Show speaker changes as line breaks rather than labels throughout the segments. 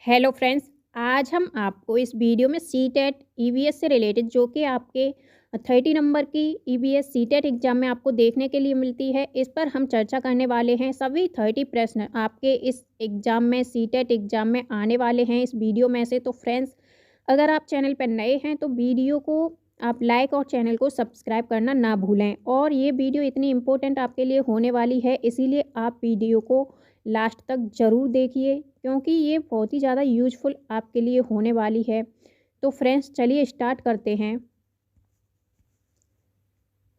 Hello friends. आज हम आपको इस वीडियो में सीटेट ईवीएस से रिलेटेड जो कि आपके 30 नंबर की ईवीएस सीटेट एग्जाम में आपको देखने के लिए मिलती है, इस पर हम चर्चा करने वाले हैं। सभी 30 प्रश्न आपके इस एग्ज़ाम में सीटेट एग्ज़ाम में आने वाले हैं इस वीडियो में से। तो फ्रेंड्स, अगर आप चैनल पर नए हैं तो वीडियो को आप लाइक और चैनल को सब्सक्राइब करना ना भूलें। और ये वीडियो इतनी इम्पोर्टेंट आपके लिए होने वाली है, इसीलिए आप वीडियो को लास्ट तक ज़रूर देखिए, क्योंकि ये बहुत ही ज़्यादा यूजफुल आपके लिए होने वाली है। तो फ्रेंड्स, चलिए स्टार्ट करते हैं।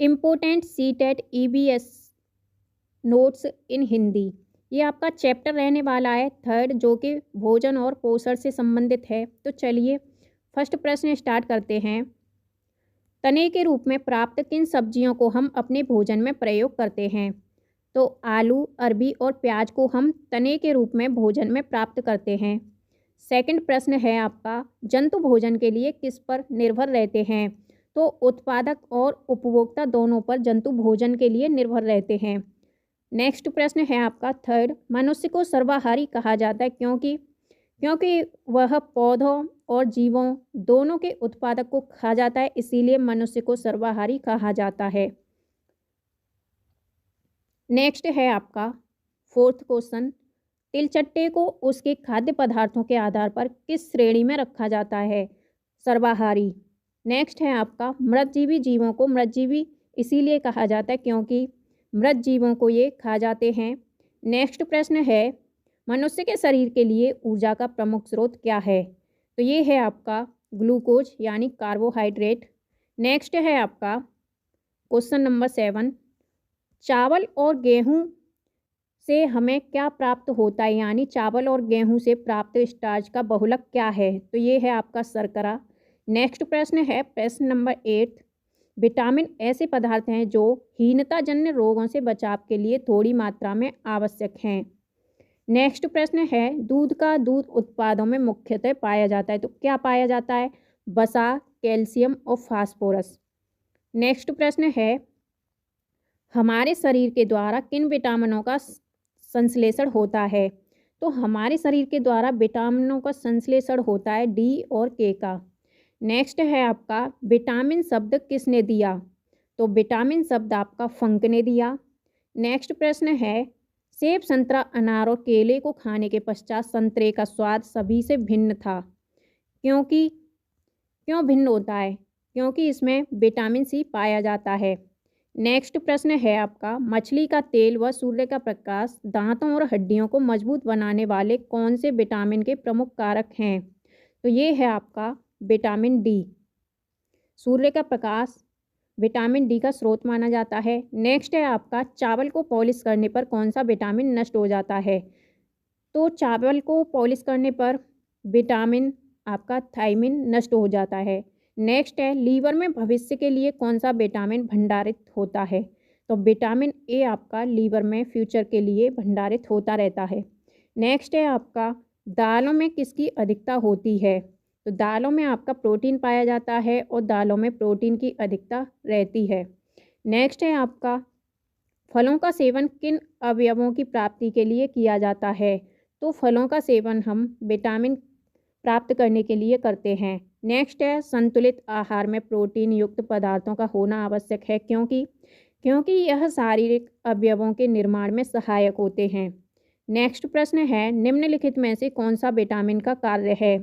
इम्पोर्टेंट सीटेट ईवीएस नोट्स इन हिंदी, ये आपका चैप्टर रहने वाला है थर्ड, जो कि भोजन और पोषण से संबंधित है। तो चलिए फर्स्ट प्रश्न स्टार्ट करते हैं। तने के रूप में प्राप्त किन सब्जियों को हम अपने भोजन में प्रयोग करते हैं? तो आलू, अरबी और प्याज को हम तने के रूप में भोजन में प्राप्त करते हैं। सेकंड प्रश्न है आपका, जंतु भोजन के लिए किस पर निर्भर रहते हैं? तो उत्पादक और उपभोक्ता दोनों पर जंतु भोजन के लिए निर्भर रहते हैं। नेक्स्ट प्रश्न है आपका थर्ड, मनुष्य को सर्वाहारी कहा जाता है क्योंकि क्योंकि वह पौधों और जीवों दोनों के उत्पादक को खा जाता है, इसीलिए मनुष्य को सर्वाहारी कहा जाता है। नेक्स्ट है आपका फोर्थ क्वेश्चन, तिलचट्टे को उसके खाद्य पदार्थों के आधार पर किस श्रेणी में रखा जाता है? सर्वाहारी। नेक्स्ट है आपका, मृतजीवी जीवों को मृतजीवी इसीलिए कहा जाता है क्योंकि मृत जीवों को ये खा जाते हैं। नेक्स्ट प्रश्न है, मनुष्य के शरीर के लिए ऊर्जा का प्रमुख स्रोत क्या है? तो ये है आपका ग्लूकोज यानी कार्बोहाइड्रेट। नेक्स्ट है आपका क्वेश्चन नंबर 7, चावल और गेहूं से हमें क्या प्राप्त होता है, यानी चावल और गेहूं से प्राप्त स्टार्च का बहुलक क्या है? तो ये है आपका शर्करा। नेक्स्ट प्रश्न है प्रश्न नंबर 8, विटामिन ऐसे पदार्थ हैं जो हीनताजन्य रोगों से बचाव के लिए थोड़ी मात्रा में आवश्यक हैं। नेक्स्ट प्रश्न है, दूध का दूध उत्पादों में मुख्यतः पाया जाता है, तो क्या पाया जाता है? वसा, कैल्शियम और फास्फोरस। नेक्स्ट प्रश्न है, हमारे शरीर के द्वारा किन विटामिनों का संश्लेषण होता है? तो हमारे शरीर के द्वारा विटामिनों का संश्लेषण होता है डी और के का। नेक्स्ट है आपका, विटामिन शब्द किसने दिया? तो विटामिन शब्द आपका फंक ने दिया। नेक्स्ट प्रश्न है, सेब, संतरा, अनार और केले को खाने के पश्चात संतरे का स्वाद सभी से भिन्न था, क्यों भिन्न होता है? क्योंकि इसमें विटामिन सी पाया जाता है। नेक्स्ट प्रश्न है आपका, मछली का तेल व सूर्य का प्रकाश दांतों और हड्डियों को मजबूत बनाने वाले कौन से विटामिन के प्रमुख कारक हैं? तो ये है आपका विटामिन डी। सूर्य का प्रकाश विटामिन डी का स्रोत माना जाता है। नेक्स्ट है आपका, चावल को पॉलिश करने पर कौन सा विटामिन नष्ट हो जाता है? तो चावल को पॉलिश करने पर विटामिन आपका थायमिन नष्ट हो जाता है। नेक्स्ट है, लीवर में भविष्य के लिए कौन सा विटामिन भंडारित होता है? तो विटामिन ए आपका लीवर में फ्यूचर के लिए भंडारित होता रहता है। नेक्स्ट है आपका, दालों में किसकी अधिकता होती है? तो दालों में आपका प्रोटीन पाया जाता है और दालों में प्रोटीन की अधिकता रहती है। नेक्स्ट है आपका, फलों का सेवन किन अवयवों की प्राप्ति के लिए किया जाता है? तो फलों का सेवन हम विटामिन प्राप्त करने के लिए करते हैं। नेक्स्ट है, संतुलित आहार में प्रोटीन युक्त पदार्थों का होना आवश्यक है क्योंकि यह शारीरिक अवयवों के निर्माण में सहायक होते हैं। नेक्स्ट प्रश्न है, निम्नलिखित में से कौन सा विटामिन का कार्य है?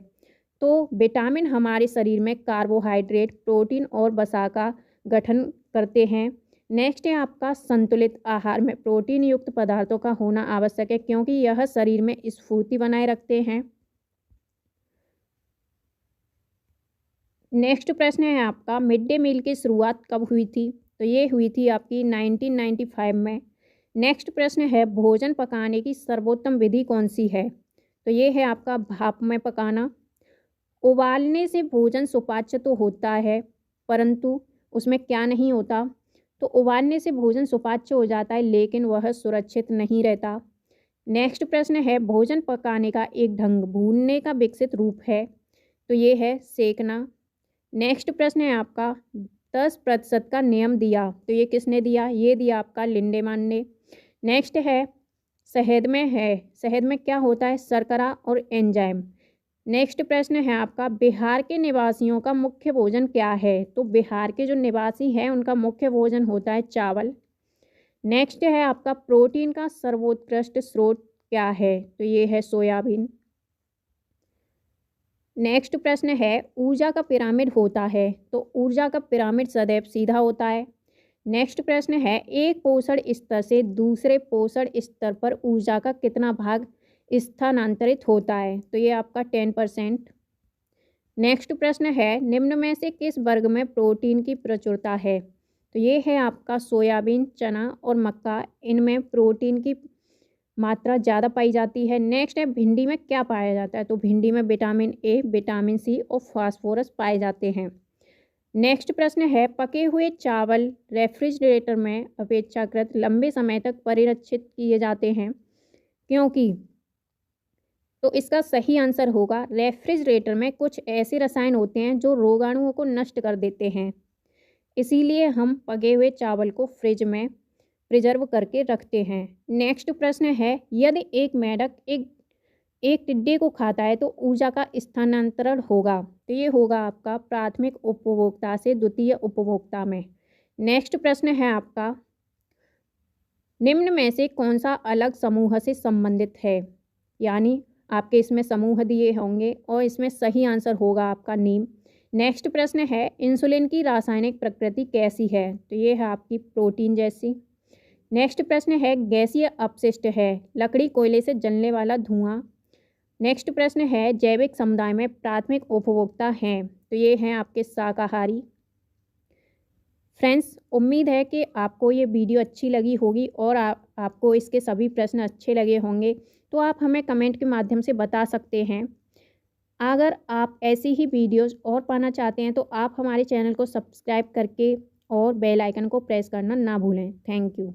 तो विटामिन हमारे शरीर में कार्बोहाइड्रेट, प्रोटीन और वसा का गठन करते हैं। नेक्स्ट है आपका, संतुलित आहार में प्रोटीन युक्त पदार्थों का होना आवश्यक है क्योंकि यह शरीर में स्फूर्ति बनाए रखते हैं। नेक्स्ट प्रश्न है आपका, मिड डे मील की शुरुआत कब हुई थी? तो ये हुई थी आपकी 1995 में। नेक्स्ट प्रश्न है, भोजन पकाने की सर्वोत्तम विधि कौन सी है? तो ये है आपका भाप में पकाना। उबालने से भोजन सुपाच्य तो होता है, परंतु उसमें क्या नहीं होता? तो उबालने से भोजन सुपाच्य हो जाता है, लेकिन वह सुरक्षित नहीं रहता। नेक्स्ट प्रश्न है, भोजन पकाने का एक ढंग भूनने का विकसित रूप है, तो ये है सेकना। नेक्स्ट प्रश्न है आपका, 10% का नियम दिया, तो ये किसने दिया? ये दिया आपका लिंडेमान ने। नेक्स्ट है, शहद में क्या होता है? शर्करा और एंजाइम। नेक्स्ट प्रश्न है आपका, बिहार के निवासियों का मुख्य भोजन क्या है? तो बिहार के जो निवासी हैं उनका मुख्य भोजन होता है चावल। नेक्स्ट है आपका, प्रोटीन का सर्वोत्कृष्ट स्रोत क्या है? तो ये है सोयाबीन। नेक्स्ट प्रश्न है, ऊर्जा का पिरामिड होता है, तो ऊर्जा का पिरामिड सदैव सीधा होता है। नेक्स्ट प्रश्न है, एक पोषण स्तर से दूसरे पोषण स्तर पर ऊर्जा का कितना भाग स्थानांतरित होता है? तो ये आपका 10%। नेक्स्ट प्रश्न है, निम्न में से किस वर्ग में प्रोटीन की प्रचुरता है? तो ये है आपका सोयाबीन, चना और मक्का, इनमें प्रोटीन की मात्रा ज़्यादा पाई जाती है। नेक्स्ट है, भिंडी में क्या पाया जाता है? तो भिंडी में विटामिन ए, विटामिन सी और फास्फोरस पाए जाते हैं। नेक्स्ट प्रश्न है, पके हुए चावल रेफ्रिजरेटर में अपेक्षाकृत लंबे समय तक परिरक्षित किए जाते हैं, क्योंकि? तो इसका सही आंसर होगा, रेफ्रिजरेटर में कुछ ऐसे रसायन होते हैं जो रोगाणुओं को नष्ट कर देते हैं, इसीलिए हम पके हुए चावल को फ्रिज में प्रिजर्व करके रखते हैं। नेक्स्ट प्रश्न है, यदि एक मेंढक एक टिड्डे को खाता है तो ऊर्जा का स्थानांतरण होगा? तो ये होगा आपका प्राथमिक उपभोक्ता से द्वितीय उपभोक्ता में। नेक्स्ट प्रश्न है आपका, निम्न में से कौन सा अलग समूह से संबंधित है? यानी आपके इसमें समूह दिए होंगे और इसमें सही आंसर होगा आपका नीम। नेक्स्ट प्रश्न है, इंसुलिन की रासायनिक प्रकृति कैसी है? तो ये है आपकी प्रोटीन जैसी। नेक्स्ट प्रश्न है, गैसीय अपशिष्ट है, लकड़ी कोयले से जलने वाला धुआं। नेक्स्ट प्रश्न है, जैविक समुदाय में प्राथमिक उपभोक्ता हैं, तो ये हैं आपके शाकाहारी। फ्रेंड्स, उम्मीद है कि आपको ये वीडियो अच्छी लगी होगी और आपको इसके सभी प्रश्न अच्छे लगे होंगे, तो आप हमें कमेंट के माध्यम से बता सकते हैं। अगर आप ऐसी ही वीडियोज़ और पाना चाहते हैं तो आप हमारे चैनल को सब्सक्राइब करके और बेल आइकन को प्रेस करना ना भूलें। Thank you.